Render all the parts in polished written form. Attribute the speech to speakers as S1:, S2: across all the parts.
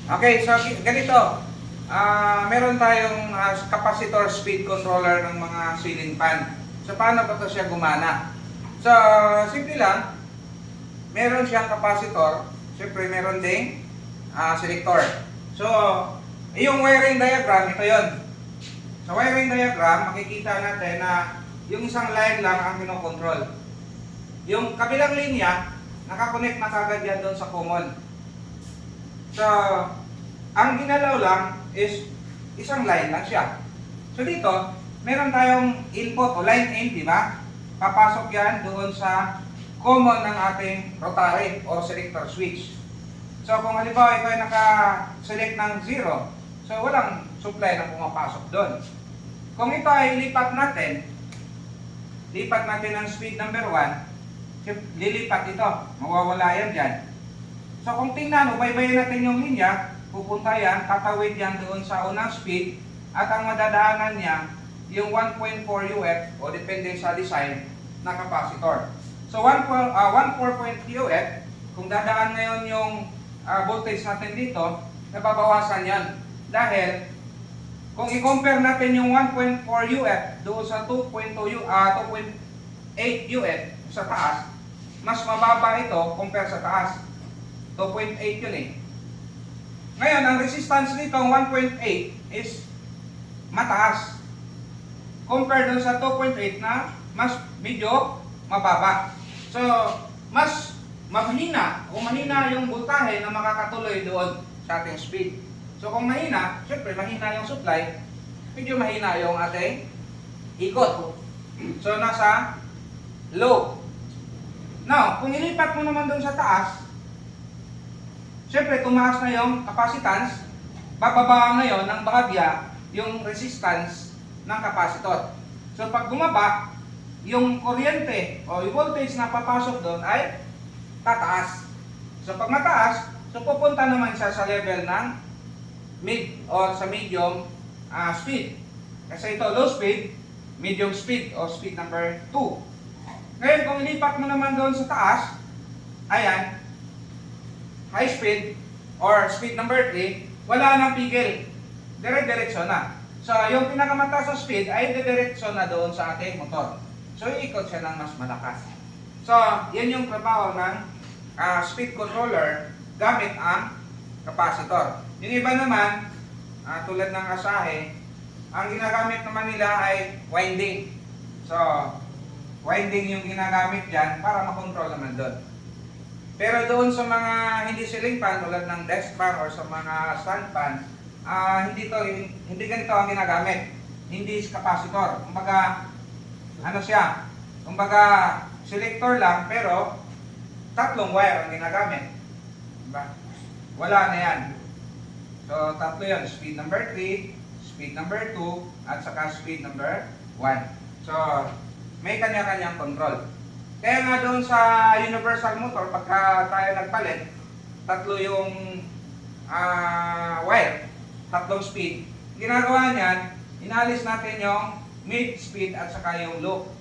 S1: Okay, so ganito. Meron tayong capacitor speed controller ng mga ceiling fan. So paano ba ito siya gumana? So simple lang. Meron siyang capacitor. Siyempre meron ding selector. So yung wiring diagram, ito yon. Sa wiring diagram, makikita natin na yung isang line lang ang kinokontrol. Yung kabilang linya, nakakonect na kagad yan doon sa common. So, ang ginalaw lang is isang line lang siya. So dito, meron tayong input o line in, di ba? Papasok yan doon sa common ng ating rotary o selector switch. So kung halimbawa ito ay naka-select ng 0, so walang supply na pumapasok doon. Kung ito ay lipat natin ng speed number 1, lilipat ito, mawawala yan dyan. So kung tingnan, baybayin natin yung linya, pupunta yan, tatawid yan doon sa unang speed, at ang madadaanan niya, yung 1.4 UF, o depende sa design, na capacitor. So 1.4 UF, kung dadaan ngayon yung voltage natin dito, nababawasan yan. Dahil, kung i-compare natin yung 1.4 UF doon sa 2.8 UF sa taas, mas mababa ito compare sa taas. 2.8 yun eh. Ngayon, ang resistance nito, 1.8 is mataas. Compare doon sa 2.8 na mas medyo mababa. So, mas mahina o mahina yung voltahe na makakatuloy doon sa ating speed. So, kung mahina, syempre mahina yung supply, medyo mahina yung ating ikot. So, nasa low. Now, kung ilipat mo naman doon sa taas, syempre, tumaas na yung capacitance, bababa ngayon ng bahagya yung resistance ng capacitor. So, pag bumaba, yung kuryente o yung voltage na papasok doon ay tataas. So, pag mataas, so pupunta naman siya sa level ng mid o sa medium speed. Kasi ito low speed, medium speed o speed number 2. Ngayon, kung ilipat mo naman doon sa taas, ayan, high speed or speed number 3, wala nang pigil. Dire-diretso na. So, yung pinakamataas sa speed ay diretso na doon sa ating motor. So, iikot siya ng mas malakas. So, yan yung trabaho ng speed controller gamit ang capacitor. Yung iba naman, tulad ng asahe, ang ginagamit naman nila ay winding. So, winding yung ginagamit dyan para makontrol naman doon. Pero doon sa mga hindi ceiling fan tulad ng desk fan or sa mga stand fan, hindi ganito ang ginagamit. Hindi capacitor. Kumbaga, ano siya? Kumbaga, selector lang pero tatlong wire ang ginagamit. Diba? Wala na yan. So, tatlo yan. Speed number 3, speed number 2, at saka speed number 1. So, may kanya-kanyang control. Kaya nga doon sa universal motor, pagka tayo nagpalit, tatlo yung wire, tatlong speed. Ginagawa niyan, inalis natin yung mid speed at saka yung low.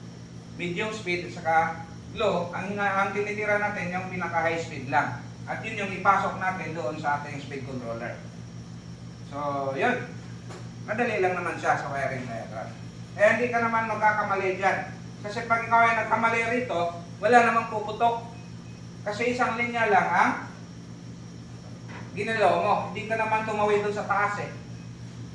S1: Medium speed at saka low. Ang tinitira natin yung pinaka high speed lang. At yun yung ipasok natin doon sa ating speed controller. So, yun. Madali lang naman siya sa wiring diagram. Eh, hindi ka naman magkakamali dyan. Kasi pag ikaw ay nagkamali rito, wala namang puputok. Kasi isang linya lang ang ginalaw mo. Hindi ka naman tumawid doon sa taas eh.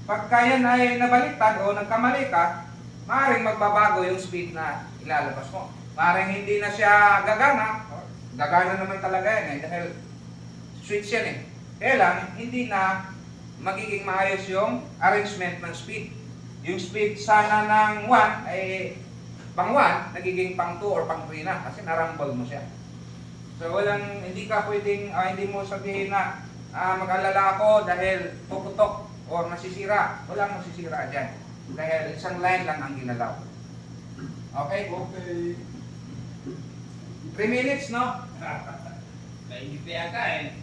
S1: Pagka yan ay nabaliktad o nagkamali ka, maaaring magbabago yung speed na ilalabas mo. Maaaring hindi na siya gagana. Gagana naman talaga yan eh. Dahil switch yan eh. Kaya lang, hindi na magiging maayos yung arrangement ng speed. Yung speed sana ng 1 ay pang 1, nagiging pang 2 or pang 3 na kasi narambol mo siya. So hindi ka pwedeng, hindi mo sabihin na mag-alala ako dahil puputok o nasisira. Walang nasisira dyan. Dahil isang line lang ang ginalaw. Okay?
S2: Okay.
S1: 3 minutes, no?
S3: Hindi pa yata eh.